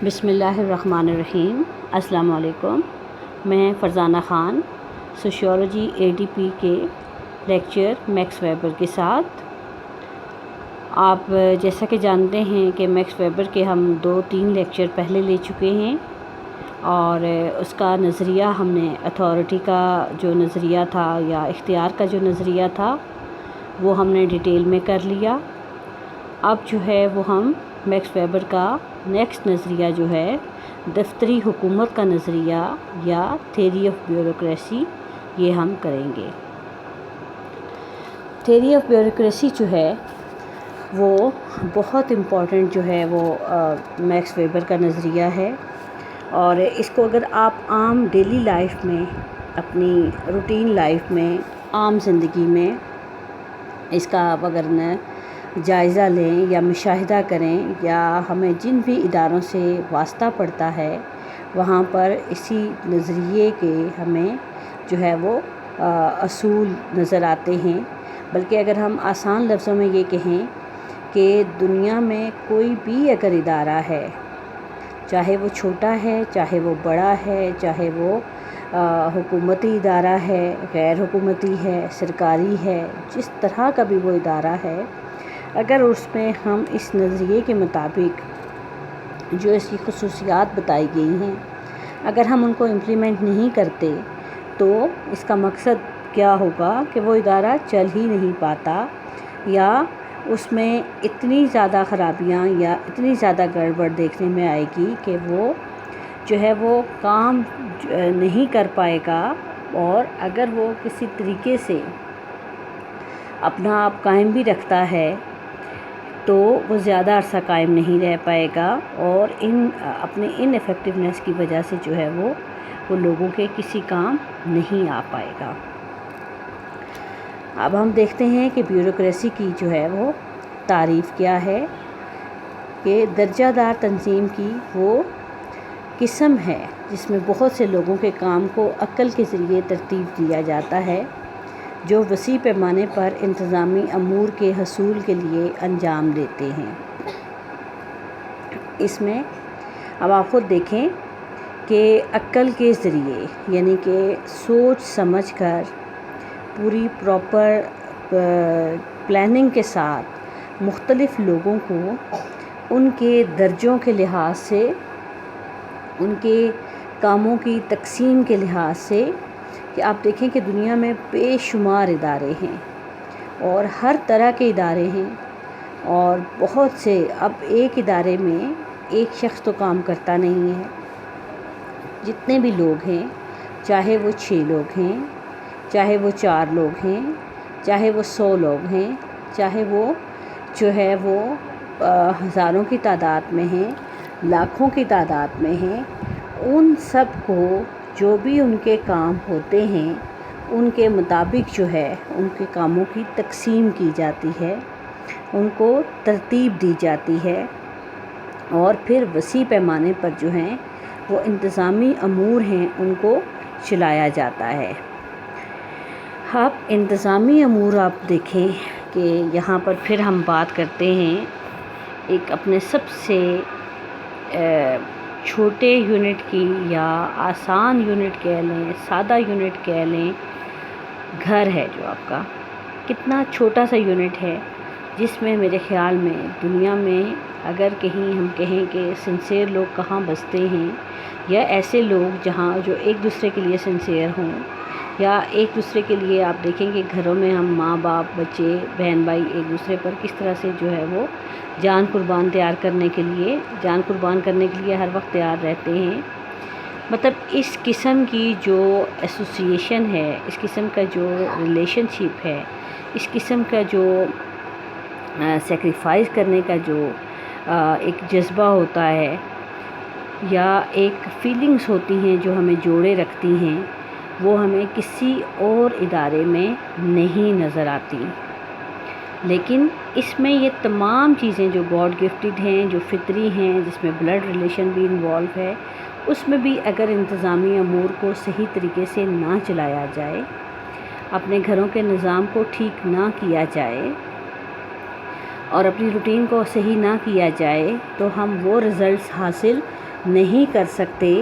بسم اللہ الرحمن الرحیم۔ السلام علیکم۔ میں فرزانہ خان سوشیولوجی ADP کے لیکچر میکس ویبر کے ساتھ، آپ جیسا کہ جانتے ہیں کہ میکس ویبر کے ہم 2-3 لیکچر پہلے لے چکے ہیں، اور اس کا نظریہ ہم نے اتھارٹی کا جو نظریہ تھا یا اختیار کا جو نظریہ تھا وہ ہم نے ڈیٹیل میں کر لیا۔ اب جو ہے وہ ہم میکس ویبر کا نیکسٹ نظریہ جو ہے دفتری حکومت کا نظریہ یا تھیوری آف بیوروکریسی، یہ ہم کریں گے۔ تھیوری آف بیوروکریسی جو ہے وہ بہت امپورٹنٹ جو ہے وہ میکس ویبر کا نظریہ ہے، اور اس کو اگر آپ عام ڈیلی لائف میں، اپنی روٹین لائف میں، عام زندگی میں اس کا اگر جائزہ لیں یا مشاہدہ کریں، یا ہمیں جن بھی اداروں سے واسطہ پڑتا ہے وہاں پر اسی نظریے کے ہمیں جو ہے وہ اصول نظر آتے ہیں۔ بلکہ اگر ہم آسان لفظوں میں یہ کہیں کہ دنیا میں کوئی بھی اگر ادارہ ہے، چاہے وہ چھوٹا ہے، چاہے وہ بڑا ہے، چاہے وہ حکومتی ادارہ ہے، غیر حکومتی ہے، سرکاری ہے، جس طرح کا بھی وہ ادارہ ہے، اگر اس میں ہم اس نظریے کے مطابق جو اس کی خصوصیات بتائی گئی ہیں اگر ہم ان کو امپلیمنٹ نہیں کرتے تو اس کا مقصد کیا ہوگا کہ وہ ادارہ چل ہی نہیں پاتا، یا اس میں اتنی زیادہ خرابیاں یا اتنی زیادہ گڑبڑ دیکھنے میں آئے گی کہ وہ جو ہے وہ کام نہیں کر پائے گا، اور اگر وہ کسی طریقے سے اپنا آپ قائم بھی رکھتا ہے تو وہ زیادہ عرصہ قائم نہیں رہ پائے گا، اور اپنے ان ایفیکٹونیس کی وجہ سے جو ہے وہ لوگوں کے کسی کام نہیں آ پائے گا۔ اب ہم دیکھتے ہیں کہ بیوروکریسی کی جو ہے وہ تعریف کیا ہے، کہ درجہ دار تنظیم کی وہ قسم ہے جس میں بہت سے لوگوں کے کام کو عقل کے ذریعے ترتیب دیا جاتا ہے، جو وسیع پیمانے پر انتظامی امور کے حصول کے لیے انجام دیتے ہیں۔ اس میں اب آپ خود دیکھیں کہ عقل کے ذریعے، یعنی کہ سوچ سمجھ کر پوری پراپر پلاننگ کے ساتھ مختلف لوگوں کو ان کے درجوں کے لحاظ سے، ان کے کاموں کی تقسیم کے لحاظ سے، کہ آپ دیکھیں کہ دنیا میں بے شمار ادارے ہیں اور ہر طرح کے ادارے ہیں، اور بہت سے، اب ایک ادارے میں ایک شخص تو کام کرتا نہیں ہے، جتنے بھی لوگ ہیں، چاہے وہ 6 لوگ ہیں، چاہے وہ 4 لوگ ہیں، چاہے وہ 100 لوگ ہیں، چاہے وہ جو ہے وہ ہزاروں کی تعداد میں ہیں، لاکھوں کی تعداد میں ہیں، ان سب کو جو بھی ان کے کام ہوتے ہیں ان کے مطابق جو ہے ان کے کاموں کی تقسیم کی جاتی ہے، ان کو ترتیب دی جاتی ہے، اور پھر وسیع پیمانے پر جو ہیں وہ انتظامی امور ہیں ان کو چلایا جاتا ہے۔ اب انتظامی امور آپ دیکھیں کہ یہاں پر پھر ہم بات کرتے ہیں ایک اپنے سب سے چھوٹے یونٹ کی، یا آسان یونٹ کہہ لیں، سادہ یونٹ کہہ لیں، گھر ہے جو آپ کا، کتنا چھوٹا سا یونٹ ہے، جس میں میرے خیال میں دنیا میں اگر کہیں ہم کہیں کہ سنسیئر لوگ کہاں بستے ہیں، یا ایسے لوگ جہاں جو ایک دوسرے کے لیے سنسیئر ہوں، یا ایک دوسرے کے لیے، آپ دیکھیں کہ گھروں میں ہم ماں باپ، بچے، بہن بھائی ایک دوسرے پر کس طرح سے جو ہے وہ جان قربان کرنے کے لیے ہر وقت تیار رہتے ہیں۔ مطلب اس قسم کی جو ایسوسیشن ہے، اس قسم کا جو ریلیشن شپ ہے، اس قسم کا جو سیکریفائز کرنے کا جو ایک جذبہ ہوتا ہے، یا ایک فیلنگز ہوتی ہیں جو ہمیں جوڑے رکھتی ہیں، وہ ہمیں کسی اور ادارے میں نہیں نظر آتی۔ لیکن اس میں یہ تمام چیزیں جو گاڈ گفٹڈ ہیں، جو فطری ہیں، جس میں بلڈ ریلیشن بھی انوالو ہے، اس میں بھی اگر انتظامی امور کو صحیح طریقے سے نہ چلایا جائے، اپنے گھروں کے نظام کو ٹھیک نہ کیا جائے، اور اپنی روٹین کو صحیح نہ کیا جائے، تو ہم وہ رزلٹس حاصل نہیں کر سکتے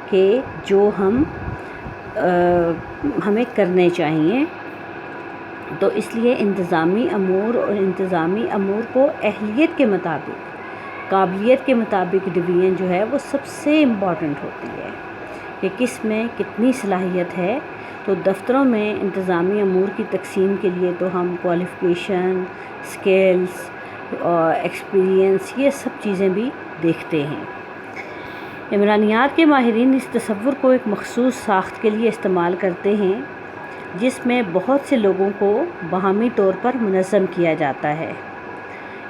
کہ جو ہمیں کرنے چاہیے. تو اس لیے انتظامی امور کو اہلیت کے مطابق، قابلیت کے مطابق ڈویژن جو ہے وہ سب سے امپورٹنٹ ہوتی ہے کہ کس میں کتنی صلاحیت ہے. تو دفتروں میں انتظامی امور کی تقسیم کے لیے تو ہم کوالیفیکیشن، سکلز اور ایکسپیرینس، یہ سب چیزیں بھی دیکھتے ہیں. عمرانیات کے ماہرین اس تصور کو ایک مخصوص ساخت کے لیے استعمال کرتے ہیں جس میں بہت سے لوگوں کو باہمی طور پر منظم کیا جاتا ہے.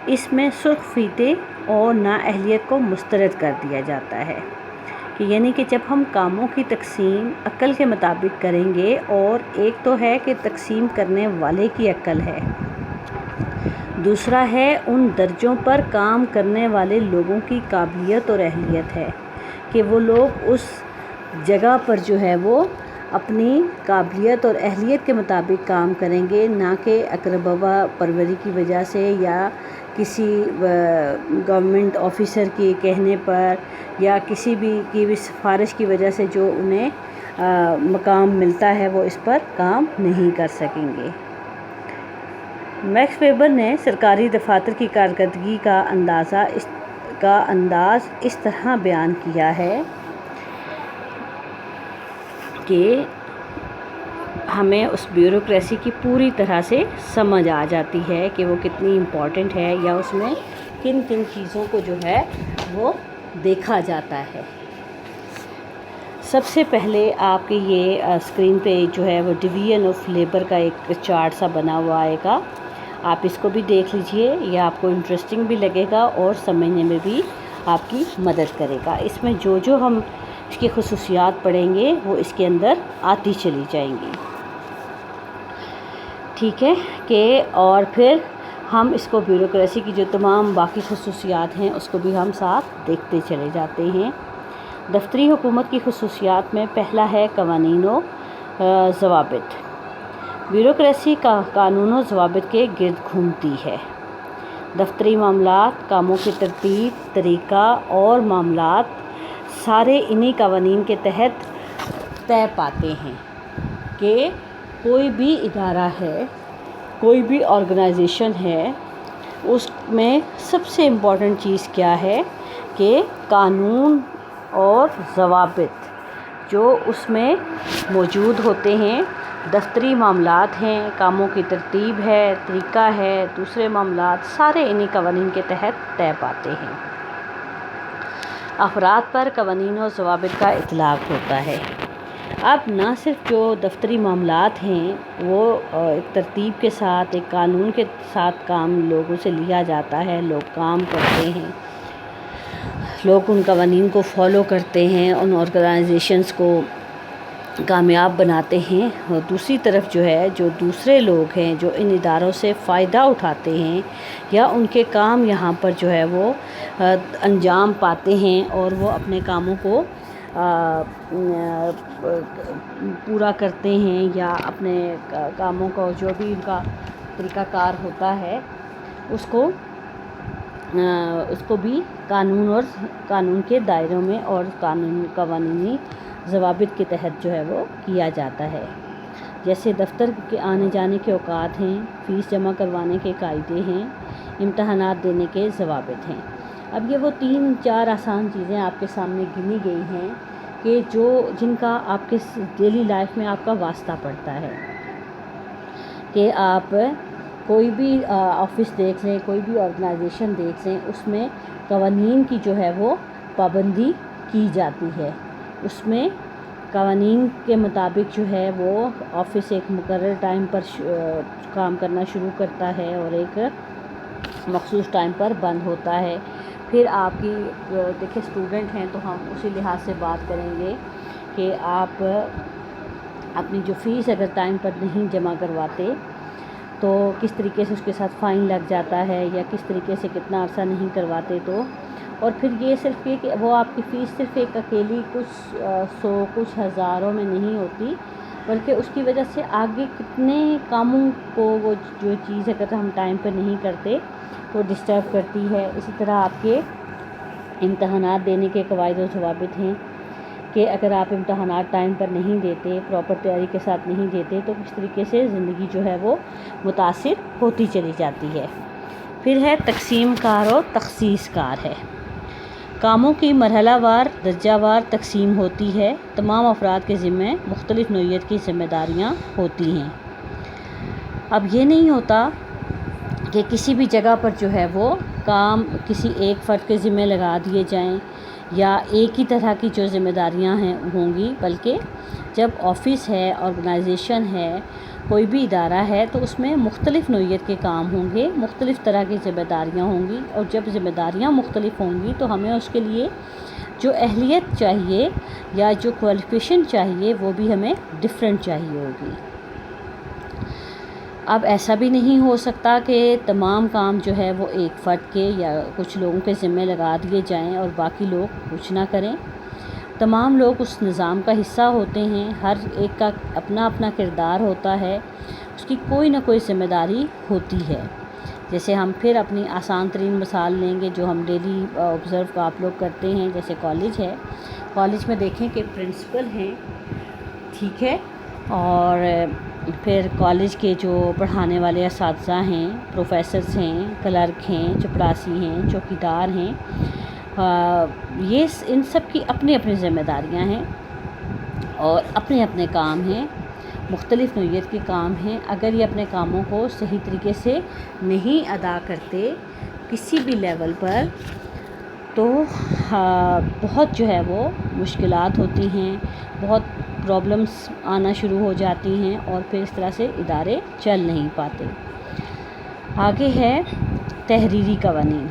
اس میں سرخ فیتے اور نااہلیت کو مسترد کر دیا جاتا ہے کہ یعنی کہ جب ہم کاموں کی تقسیم عقل کے مطابق کریں گے، اور ایک تو ہے کہ تقسیم کرنے والے کی عقل ہے، دوسرا ہے ان درجوں پر کام کرنے والے لوگوں کی قابلیت اور اہلیت ہے کہ وہ لوگ اس جگہ پر جو ہے وہ اپنی قابلیت اور اہلیت کے مطابق کام کریں گے، نہ کہ اقربا پروری کی وجہ سے یا کسی گورنمنٹ آفیسر کے کہنے پر یا کسی بھی کی بھی سفارش کی وجہ سے جو انہیں مقام ملتا ہے وہ اس پر کام نہیں کر سکیں گے. میکس ویبر نے سرکاری دفاتر کی کارکردگی کا انداز اس طرح بیان کیا ہے کہ ہمیں اس بیوروکریسی کی پوری طرح سے سمجھ آ جاتی ہے کہ وہ کتنی امپورٹنٹ ہے یا اس میں کن کن چیزوں کو جو ہے وہ دیکھا جاتا ہے. سب سے پہلے آپ کے یہ اسکرین پہ جو ہے وہ ڈویژن آف لیبر کا ایک چارٹ سا بنا ہوا آئے گا. آپ اس کو بھی دیکھ لیجئے، یہ آپ کو انٹرسٹنگ بھی لگے گا اور سمجھنے میں بھی آپ کی مدد کرے گا. اس میں جو ہم اس کی خصوصیات پڑھیں گے وہ اس کے اندر آتی چلی جائیں گی. ٹھیک ہے کہ اور پھر ہم اس کو بیوروکریسی کی جو تمام باقی خصوصیات ہیں اس کو بھی ہم ساتھ دیکھتے چلے جاتے ہیں. دفتری حکومت کی خصوصیات میں پہلا ہے قوانین و ضوابط. بیوروکریسی کا قانون و ضوابط کے گرد گھومتی ہے. دفتری معاملات، کاموں کی ترتیب، طریقہ اور معاملات سارے انہی قوانین کے تحت طے پاتے ہیں کہ کوئی بھی ادارہ ہے، کوئی بھی آرگنائزیشن ہے، اس میں سب سے امپورٹنٹ چیز کیا ہے کہ قانون اور ضوابط جو اس میں موجود ہوتے ہیں. دفتری معاملات ہیں، کاموں کی ترتیب ہے، طریقہ ہے، دوسرے معاملات سارے انہی قوانین کے تحت طے پاتے ہیں. افراد پر قوانین و ضوابط کا اطلاق ہوتا ہے. اب نہ صرف جو دفتری معاملات ہیں وہ ایک ترتیب کے ساتھ، ایک قانون کے ساتھ کام لوگوں سے لیا جاتا ہے، لوگ کام کرتے ہیں، لوگ ان قوانین کو فالو کرتے ہیں، ان آرگنائزیشنز کو کامیاب بناتے ہیں. اور دوسری طرف جو ہے جو دوسرے لوگ ہیں جو ان اداروں سے فائدہ اٹھاتے ہیں یا ان کے کام یہاں پر جو ہے وہ انجام پاتے ہیں اور وہ اپنے کاموں کو پورا کرتے ہیں یا اپنے کاموں کو جو بھی ان کا طریقہ کار ہوتا ہے اس کو بھی قانون کے دائروں میں اور قوانینی ضوابط کے تحت جو ہے وہ کیا جاتا ہے. جیسے دفتر کے آنے جانے کے اوقات ہیں، فیس جمع کروانے کے قاعدے ہیں، امتحانات دینے کے ضوابط ہیں. اب یہ وہ 3-4 آسان چیزیں آپ کے سامنے گنی گئی ہیں کہ جن کا آپ کے ڈیلی لائف میں آپ کا واسطہ پڑتا ہے کہ آپ کوئی بھی آفس دیکھ لیں، کوئی بھی آرگنائزیشن دیکھ لیں، اس میں قوانین کی جو ہے وہ پابندی کی جاتی ہے. اس میں قوانین کے مطابق جو ہے وہ آفس ایک مقرر ٹائم پر کام کرنا شروع کرتا ہے اور ایک مخصوص ٹائم پر بند ہوتا ہے. پھر آپ کی دیکھیں اسٹوڈنٹ ہیں تو ہم اسی لحاظ سے بات کریں گے کہ آپ اپنی جو فیس اگر ٹائم پر نہیں جمع کرواتے تو کس طریقے سے اس کے ساتھ فائن لگ جاتا ہے، یا کس طریقے سے کتنا عرصہ نہیں کرواتے تو. اور پھر یہ صرف یہ کہ وہ آپ کی فیس صرف ایک اکیلی کچھ 100 کچھ ہزاروں میں نہیں ہوتی، بلکہ اس کی وجہ سے آگے کتنے کاموں کو وہ جو چیز اگر ہم ٹائم پہ نہیں کرتے تو ڈسٹرب کرتی ہے. اسی طرح آپ کے امتحانات دینے کے قواعد و ضوابط ہیں کہ اگر آپ امتحانات ٹائم پر نہیں دیتے، پراپر تیاری کے ساتھ نہیں دیتے، تو کس طریقے سے زندگی جو ہے وہ متاثر ہوتی چلی جاتی ہے۔ پھر ہے تقسیم کار اور تخصیص کار ہے۔ کاموں کی مرحلہ وار درجہ وار تقسیم ہوتی ہے۔ تمام افراد کے ذمے مختلف نوعیت کی ذمہ داریاں ہوتی ہیں۔ اب یہ نہیں ہوتا کہ کسی بھی جگہ پر جو ہے وہ کام کسی ایک فرد کے ذمے لگا دیے جائیں یا ایک ہی طرح کی جو ذمہ داریاں ہوں گی، بلکہ جب آفس ہے، آرگنائزیشن ہے، کوئی بھی ادارہ ہے، تو اس میں مختلف نوعیت کے کام ہوں گے، مختلف طرح کی ذمہ داریاں ہوں گی، اور جب ذمہ داریاں مختلف ہوں گی تو ہمیں اس کے لیے جو اہلیت چاہیے یا جو کوالیفیکیشن چاہیے وہ بھی ہمیں ڈفرینٹ چاہیے ہوگی۔ اب ایسا بھی نہیں ہو سکتا کہ تمام کام جو ہے وہ ایک فرد کے یا کچھ لوگوں کے ذمے لگا دیے جائیں اور باقی لوگ کچھ نہ کریں۔ تمام لوگ اس نظام کا حصہ ہوتے ہیں، ہر ایک کا اپنا اپنا کردار ہوتا ہے، اس کی کوئی نہ کوئی ذمہ داری ہوتی ہے۔ جیسے ہم پھر اپنی آسان ترین مثال لیں گے جو ہم ڈیلی آبزرو آپ لوگ کرتے ہیں، جیسے کالج ہے۔ کالج میں دیکھیں کہ پرنسپل ہیں، ٹھیک ہے، اور پھر کالج کے جو پڑھانے والے اساتذہ ہیں، پروفیسرز ہیں، کلرک ہیں، چپڑاسی ہیں، چوکیدار ہیں، یہ ان سب کی اپنی اپنی ذمہ داریاں ہیں اور اپنے اپنے کام ہیں، مختلف نوعیت کے کام ہیں۔ اگر یہ اپنے کاموں کو صحیح طریقے سے نہیں ادا کرتے کسی بھی لیول پر، تو بہت جو ہے وہ مشکلات ہوتی ہیں، بہت پرابلمس آنا شروع ہو جاتی ہیں، اور پھر اس طرح سے ادارے چل نہیں پاتے۔ آگے ہے تحریری قوانین۔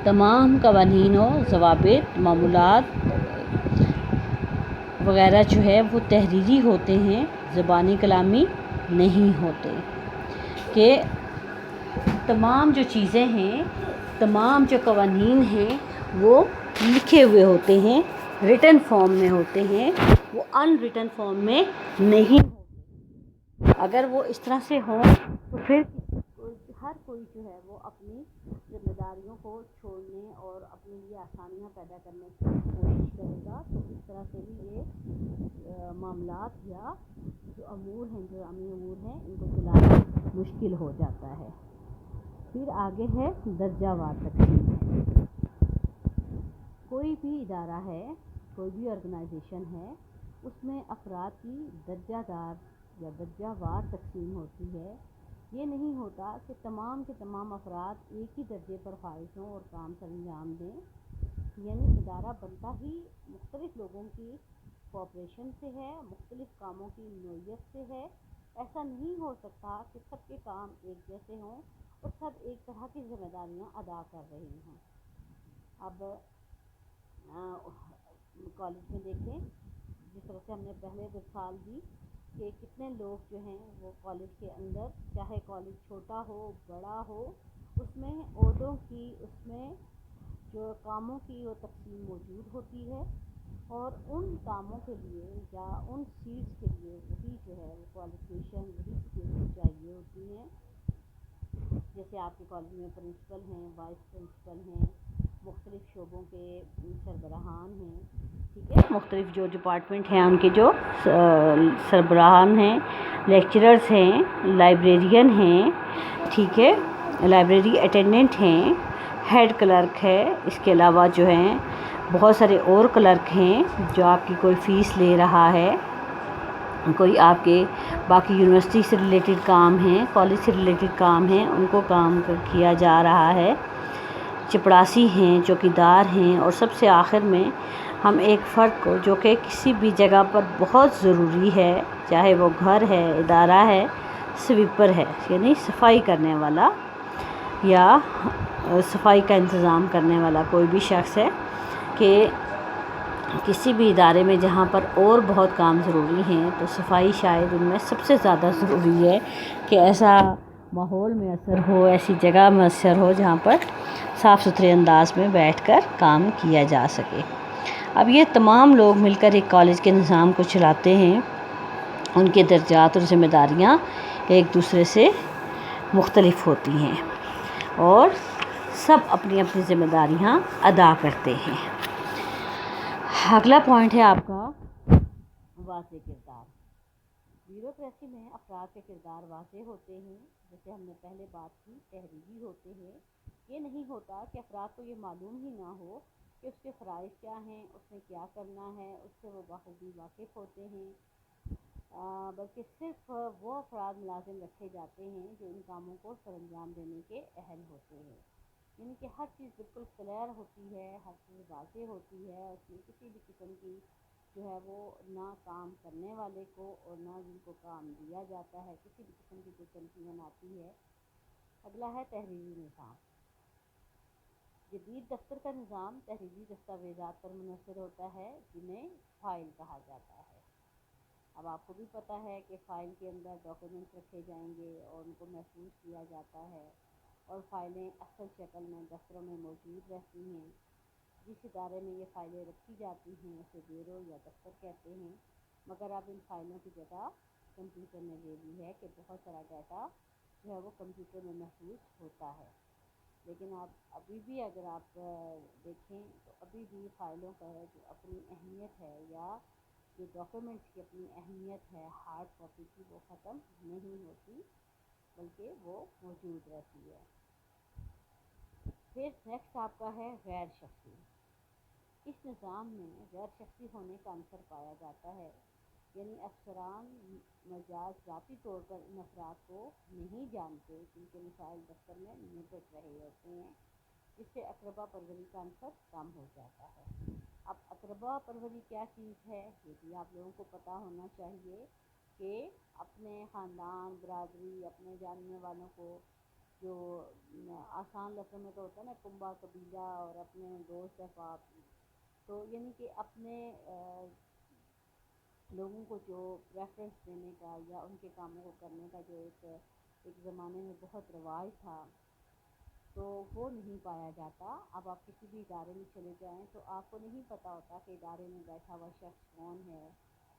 تمام قوانین و ضوابط، معمولات وغیرہ جو ہے وہ تحریری ہوتے ہیں، زبانی کلامی نہیں ہوتے، کہ تمام جو چیزیں ہیں، تمام جو قوانین ہیں وہ لکھے ہوئے ہوتے ہیں، ریٹن فارم میں ہوتے ہیں، وہ ان ریٹن فارم میں نہیں ہوتے۔ اگر وہ اس طرح سے ہوں تو پھر ہر کوئی جو ہے وہ اپنی ذمہ داریوں کو چھوڑنے اور اپنے لیے آسانیاں پیدا کرنے کی کوشش کرے گا، تو اس طرح سے بھی یہ معاملات یا جو امور ہیں، جو عوامی امور ہیں، ان کو چلانا مشکل ہو جاتا ہے۔ پھر آگے ہے درجہ وار تقسیم۔ کوئی بھی ادارہ ہے، کوئی بھی آرگنائزیشن ہے، اس میں افراد کی درجہ دار یا درجہ وار تقسیم ہوتی ہے۔ یہ نہیں ہوتا کہ تمام کے تمام افراد ایک ہی درجے پر فائز ہوں اور کام سر انجام دیں، یعنی ادارہ بنتا ہی مختلف لوگوں کی کوآپریشن سے ہے، مختلف کاموں کی نوعیت سے ہے۔ ایسا نہیں ہو سکتا کہ سب کے کام ایک جیسے ہوں اور سب ایک طرح کی ذمہ داریاں ادا کر رہی ہوں۔ اب کالج میں دیکھیں، جس طرح سے ہم نے پہلے مثال دی کہ کتنے لوگ جو ہیں وہ کالج کے اندر، چاہے کالج چھوٹا ہو بڑا ہو، اس میں عہدوں کی، اس میں جو کاموں کی وہ تقسیم موجود ہوتی ہے، اور ان کاموں کے لیے یا ان سیٹس کے لیے وہی جو ہے وہ کوالیفیکیشن، وہی اسکلز چاہیے ہوتی ہیں۔ جیسے آپ کے کالج میں پرنسپل ہیں، وائس پرنسپل ہیں، مختلف شعبوں کے سربراہان ہیں، ٹھیک ہے، مختلف جو ڈپارٹمنٹ ہیں ان کے جو سربراہان ہیں، لیکچررز ہیں، لائبریرین ہیں، ٹھیک ہے، لائبریری اٹینڈنٹ ہیں، ہیڈ کلرک ہے، اس کے علاوہ جو ہیں بہت سارے اور کلرک ہیں جو آپ کی کوئی فیس لے رہا ہے، کوئی آپ کے باقی یونیورسٹی سے ریلیٹڈ کام ہیں، کالج سے ریلیٹڈ کام ہیں، ان کو کام کیا جا رہا ہے، چپڑاسی ہیں، چوکیدار ہیں، اور سب سے آخر میں ہم ایک فرد کو جو کہ کسی بھی جگہ پر بہت ضروری ہے، چاہے وہ گھر ہے، ادارہ ہے، سویپر ہے، یعنی صفائی کرنے والا یا صفائی کا انتظام کرنے والا کوئی بھی شخص ہے، کہ کسی بھی ادارے میں جہاں پر اور بہت کام ضروری ہیں تو صفائی شاید ان میں سب سے زیادہ ضروری ہے، کہ ایسا ماحول میسر ہو، ایسی جگہ میسر ہو جہاں پر صاف ستھرے انداز میں بیٹھ کر کام کیا جا سکے۔ اب یہ تمام لوگ مل کر ایک کالج کے نظام کو چلاتے ہیں، ان کے درجات اور ذمہ داریاں ایک دوسرے سے مختلف ہوتی ہیں، اور سب اپنی اپنی ذمہ داریاں ادا کرتے ہیں۔ اگلا پوائنٹ ہے آپ کا واضح کردار۔ بیوروکریسی میں افراد کے کردار واضح ہوتے ہیں، جیسے ہم نے پہلے بات کی، تحریری ہوتے ہیں۔ یہ نہیں ہوتا کہ افراد کو یہ معلوم ہی نہ ہو کہ اس کے فرائض کیا ہیں، اس نے کیا کرنا ہے، اس سے وہ بخوبی واقف ہوتے ہیں، بلکہ صرف وہ افراد ملازم رکھے جاتے ہیں جو ان کاموں کو سر انجام دینے کے اہل ہوتے ہیں۔ یعنی کہ ہر چیز بالکل کلیئر ہوتی ہے، ہر چیز واضح ہوتی ہے، اس میں کسی بھی قسم کی جو ہے وہ نہ کام کرنے والے کو اور نہ جن کو کام دیا جاتا ہے کسی بھی قسم کی کوئی کنفیوژن آتی ہے۔ اگلا ہے تحریری نظام۔ جدید دفتر کا نظام تحریری دستاویزات پر منحصر ہوتا ہے، جنہیں فائل کہا جاتا ہے۔ اب آپ کو بھی پتہ ہے کہ فائل کے اندر ڈاکیومنٹس رکھے جائیں گے اور ان کو محفوظ کیا جاتا ہے، اور فائلیں اصل شکل میں دفتروں میں موجود رہتی ہیں۔ جس ادارے میں یہ فائلیں رکھی جاتی ہیں اسے بیورو یا دفتر کہتے ہیں، مگر اب ان فائلوں کی جگہ کمپیوٹر نے لے لی ہے کہ بہت سارا ڈیٹا جو ہے وہ کمپیوٹر میں محفوظ ہوتا ہے۔ لیکن آپ ابھی بھی اگر آپ دیکھیں تو ابھی بھی فائلوں کا جو اپنی اہمیت ہے، یا جو ڈاکیومنٹس کی اپنی اہمیت ہے ہارڈ کاپی کی، وہ ختم نہیں ہوتی، بلکہ وہ موجود رہتی ہے۔ پھر نیکسٹ آپ کا ہے غیر شخصی۔ اس نظام میں غیر شخصی ہونے کا عنصر پایا جاتا ہے، یعنی افسران مجاز ذاتی طور پر ان افراد کو نہیں جانتے جن کے مسائل دفتر میں نپٹ رہے ہوتے ہیں، جس سے اقربا پروری کا عنصر کم ہو جاتا ہے۔ اب اقربا پروری کیا چیز ہے یہ بھی آپ لوگوں کو پتہ ہونا چاہیے، کہ اپنے خاندان، برادری، اپنے جاننے والوں کو، جو آسان لفظوں میں تو ہوتا ہے نا کنبہ قبیلہ، اور اپنے دوست احباب، تو یعنی کہ اپنے لوگوں کو جو ریفرنس دینے کا یا ان کے کاموں کو کرنے کا جو ایک زمانے میں بہت رواج تھا، تو وہ نہیں پایا جاتا۔ اب آپ کسی بھی ادارے میں چلے جائیں تو آپ کو نہیں پتہ ہوتا کہ ادارے میں بیٹھا ہوا شخص کون ہے،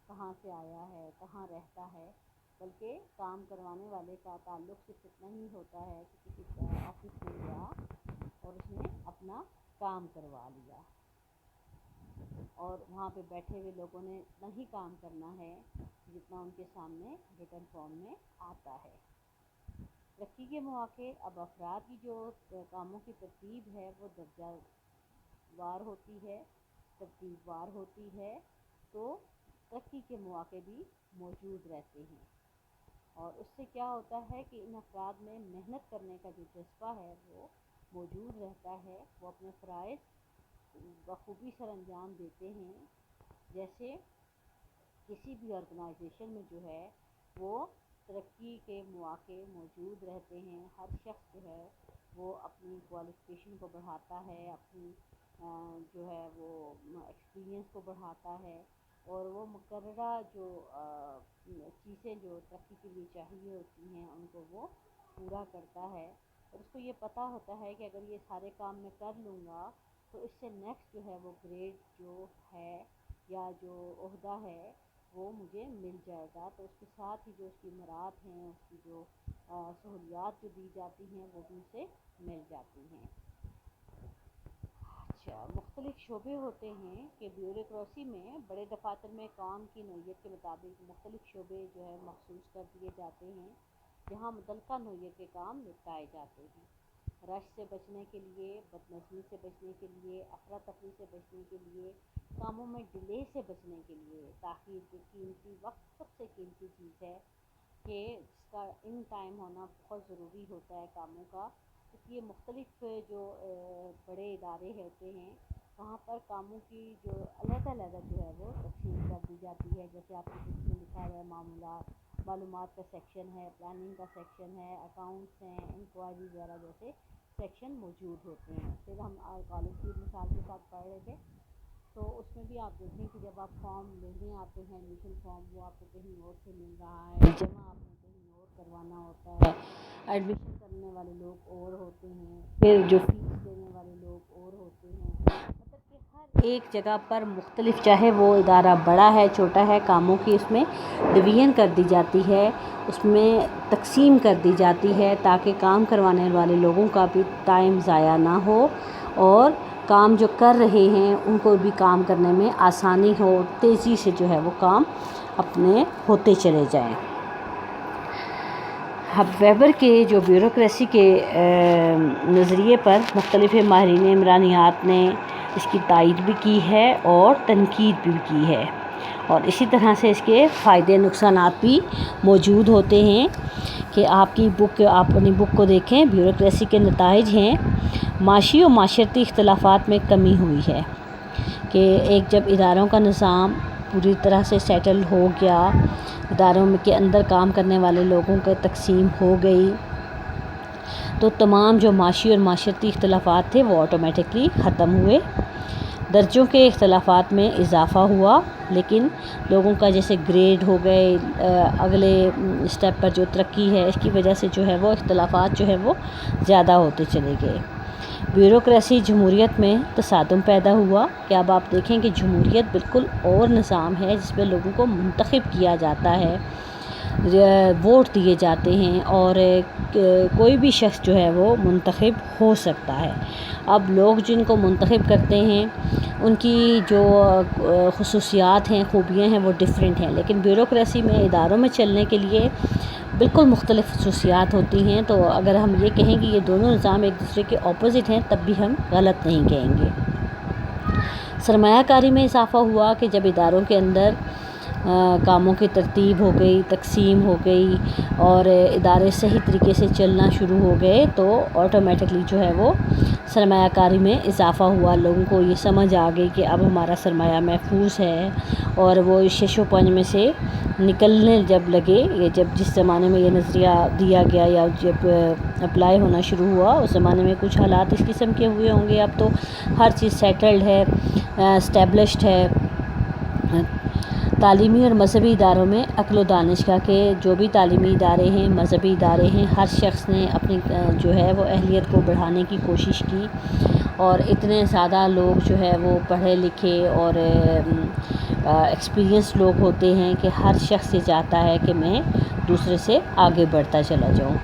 کہاں سے آیا ہے، کہاں رہتا ہے، بلکہ کام کروانے والے کا تعلق صرف اتنا ہی ہوتا ہے کہ کسی آفس میں گیا اور اس نے اپنا کام کروا لیا، اور وہاں پہ بیٹھے ہوئے لوگوں نے اتنا ہی کام کرنا ہے جتنا ان کے سامنے ریٹن فارم میں آتا ہے۔ ترقی کے مواقع، اب افراد کی جو کاموں کی ترتیب ہے وہ درجہ وار ہوتی ہے، ترتیب وار ہوتی ہے، تو ترقی کے مواقع بھی موجود رہتے ہیں، اور اس سے کیا ہوتا ہے کہ ان افراد میں محنت کرنے کا جو جذبہ ہے وہ موجود رہتا ہے، وہ اپنے فرائض بخوبی سر انجام دیتے ہیں۔ جیسے کسی بھی آرگنائزیشن میں جو ہے وہ ترقی کے مواقع موجود رہتے ہیں، ہر شخص جو ہے وہ اپنی کوالیفیکیشن کو بڑھاتا ہے، اپنی جو ہے وہ ایکسپیرینس کو بڑھاتا ہے، اور وہ مقررہ جو چیزیں جو ترقی کے لیے چاہیے ہوتی ہیں ان کو وہ پورا کرتا ہے، اور اس کو یہ پتہ ہوتا ہے کہ اگر یہ سارے کام میں کر لوں گا تو اس سے نیکسٹ جو ہے وہ گریڈ جو ہے یا جو عہدہ ہے وہ مجھے مل جائے گا، تو اس کے ساتھ ہی جو اس کی مراعات ہیں، اس کی جو سہولیات جو دی جاتی ہیں وہ بھی اسے مل جاتی ہیں۔ اچھا، مختلف شعبے ہوتے ہیں کہ بیوروکریسی میں بڑے دفاتر میں کام کی نوعیت کے مطابق مختلف شعبے جو ہے مخصوص کر دیے جاتے ہیں، جہاں متعلقہ نوعیت کے کام نپٹائے جاتے ہیں۔ رش سے بچنے کے لیے، بدنظمی سے بچنے کے لیے، افراتفری سے بچنے کے لیے، کاموں میں ڈیلے سے بچنے کے لیے، تاخیر کے قیمتی وقت سب سے قیمتی چیز ہے کہ جس کا ان ٹائم ہونا بہت ضروری ہوتا ہے کاموں کا، اس لیے مختلف جو بڑے ادارے ہوتے ہیں وہاں پر کاموں کی جو علیحدہ جو ہے وہ تقسیم کر دی جاتی ہے۔ جیسے آپ کے اس میں لکھا ہوا ہے معلومات کا سیکشن ہے، پلاننگ کا سیکشن ہے، اکاؤنٹس ہیں، انکوائری وغیرہ جیسے سیکشن موجود ہوتے ہیں۔ پھر ہم کالج کی مثال کے ساتھ پڑھ رہے تھے، تو اس میں بھی آپ دیکھیں کہ جب آپ فارم لینے آتے ہیں، ایڈمیشن فارم، وہ آپ کو کہیں اور سے مل رہا ہے، جمع آپ نے کہیں اور کروانا ہوتا ہے، ایڈمیشن کرنے والے لوگ اور ہوتے ہیں، پھر جو فیس دینے والے لوگ اور ہوتے ہیں، مطلب کہ ہر ایک جگہ پر مختلف، چاہے وہ ادارہ بڑا ہے چھوٹا ہے، کاموں کی اس میں ڈویژن کر دی جاتی ہے، اس میں تقسیم کر دی جاتی ہے تاکہ کام کروانے والے لوگوں کا بھی ٹائم ضائع نہ ہو اور کام جو کر رہے ہیں ان کو بھی کام کرنے میں آسانی ہو، تیزی سے جو ہے وہ کام اپنے ہوتے چلے جائیں۔ اب ویبر کے جو بیوروکریسی کے نظریے پر مختلف ماہرین عمرانیات نے اس کی تائید بھی کی ہے اور تنقید بھی کی ہے، اور اسی طرح سے اس کے فائدے نقصانات بھی موجود ہوتے ہیں کہ آپ اپنی بک کو دیکھیں۔ بیوروکریسی کے نتائج ہیں معاشی و معاشرتی اختلافات میں کمی ہوئی ہے کہ جب اداروں کا نظام پوری طرح سے سیٹل ہو گیا، اداروں کے اندر کام کرنے والے لوگوں کا تقسیم ہو گئی، تو تمام جو معاشی اور معاشرتی اختلافات تھے وہ آٹومیٹکلی ختم ہوئے۔ درجوں کے اختلافات میں اضافہ ہوا، لیکن لوگوں کا جیسے گریڈ ہو گئے، اگلے اسٹیپ پر جو ترقی ہے اس کی وجہ سے جو ہے وہ اختلافات جو ہے وہ زیادہ ہوتے چلے گئے۔ بیوروکریسی جمہوریت میں تصادم پیدا ہوا کہ اب آپ دیکھیں کہ جمہوریت بالکل اور نظام ہے جس میں لوگوں کو منتخب کیا جاتا ہے، ووٹ دیے جاتے ہیں اور کوئی بھی شخص جو ہے وہ منتخب ہو سکتا ہے۔ اب لوگ جن کو منتخب کرتے ہیں ان کی جو خصوصیات ہیں، خوبیاں ہیں، وہ ڈیفرنٹ ہیں، لیکن بیوروکریسی میں اداروں میں چلنے کے لیے بالکل مختلف خصوصیات ہوتی ہیں۔ تو اگر ہم یہ کہیں کہ یہ دونوں نظام ایک دوسرے کے اپوزٹ ہیں تب بھی ہم غلط نہیں کہیں گے۔ سرمایہ کاری میں اضافہ ہوا کہ جب اداروں کے اندر کاموں کی ترتیب ہو گئی، تقسیم ہو گئی اور ادارے صحیح طریقے سے چلنا شروع ہو گئے تو آٹومیٹکلی جو ہے وہ سرمایہ کاری میں اضافہ ہوا۔ لوگوں کو یہ سمجھ آ گئی کہ اب ہمارا سرمایہ محفوظ ہے، اور وہ شش و پنج میں سے نکلنے جب لگے، جب جس زمانے میں یہ نظریہ دیا گیا یا جب اپلائی ہونا شروع ہوا اس زمانے میں کچھ حالات اس قسم کے ہوئے ہوں گے۔ اب تو ہر چیز سیٹلڈ ہے، اسٹیبلشڈ ہے۔ تعلیمی اور مذہبی اداروں میں عقل و دانش کا کہ جو بھی تعلیمی ادارے ہیں، مذہبی ادارے ہیں، ہر شخص نے اپنی جو ہے وہ اہلیت کو بڑھانے کی کوشش کی، اور اتنے زیادہ لوگ جو ہے وہ پڑھے لکھے اور ایکسپیرینس لوگ ہوتے ہیں کہ ہر شخص یہ چاہتا ہے کہ میں دوسرے سے آگے بڑھتا چلا جاؤں۔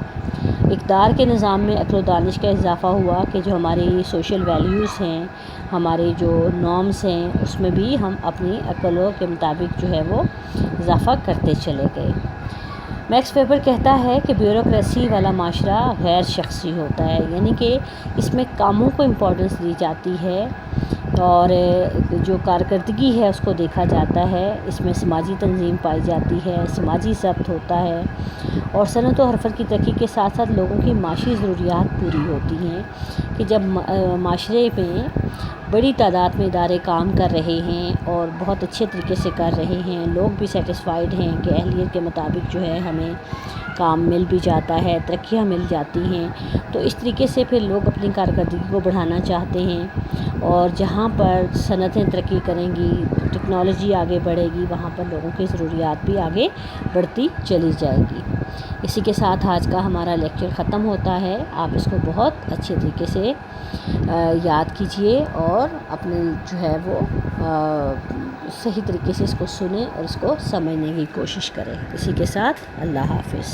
اقدار کے نظام میں عقل و دانش کا اضافہ ہوا کہ جو ہماری سوشل ویلیوز ہیں، ہمارے جو نارمز ہیں، اس میں بھی ہم اپنی عقلوں کے مطابق جو ہے وہ اضافہ کرتے چلے گئے۔ میکس ویبر کہتا ہے کہ بیوروکریسی والا معاشرہ غیر شخصی ہوتا ہے، یعنی کہ اس میں کاموں کو امپورٹنس دی جاتی ہے اور جو کارکردگی ہے اس کو دیکھا جاتا ہے، اس میں سماجی تنظیم پائی جاتی ہے، سماجی ضبط ہوتا ہے، اور صنعت و حرفت کی ترقی کے ساتھ ساتھ لوگوں کی معاشی ضروریات پوری ہوتی ہیں کہ جب معاشرے میں بڑی تعداد میں ادارے کام کر رہے ہیں اور بہت اچھے طریقے سے کر رہے ہیں، لوگ بھی سیٹسفائیڈ ہیں کہ اہلیت کے مطابق جو ہے ہمیں کام مل بھی جاتا ہے، ترقیاں مل جاتی ہیں، تو اس طریقے سے پھر لوگ اپنی کارکردگی کو بڑھانا چاہتے ہیں، اور جہاں پر صنعتیں ترقی کریں گی، ٹیکنالوجی آگے بڑھے گی، وہاں پر لوگوں کی ضروریات بھی آگے بڑھتی چلی جائے گی۔ اسی کے ساتھ آج کا ہمارا لیکچر ختم ہوتا ہے۔ آپ اس کو بہت اچھے طریقے سے یاد کیجئے اور اپنے جو ہے وہ صحیح طریقے سے اس کو سنیں اور اس کو سمجھنے کی کوشش کریں۔ اسی کے ساتھ اللہ حافظ۔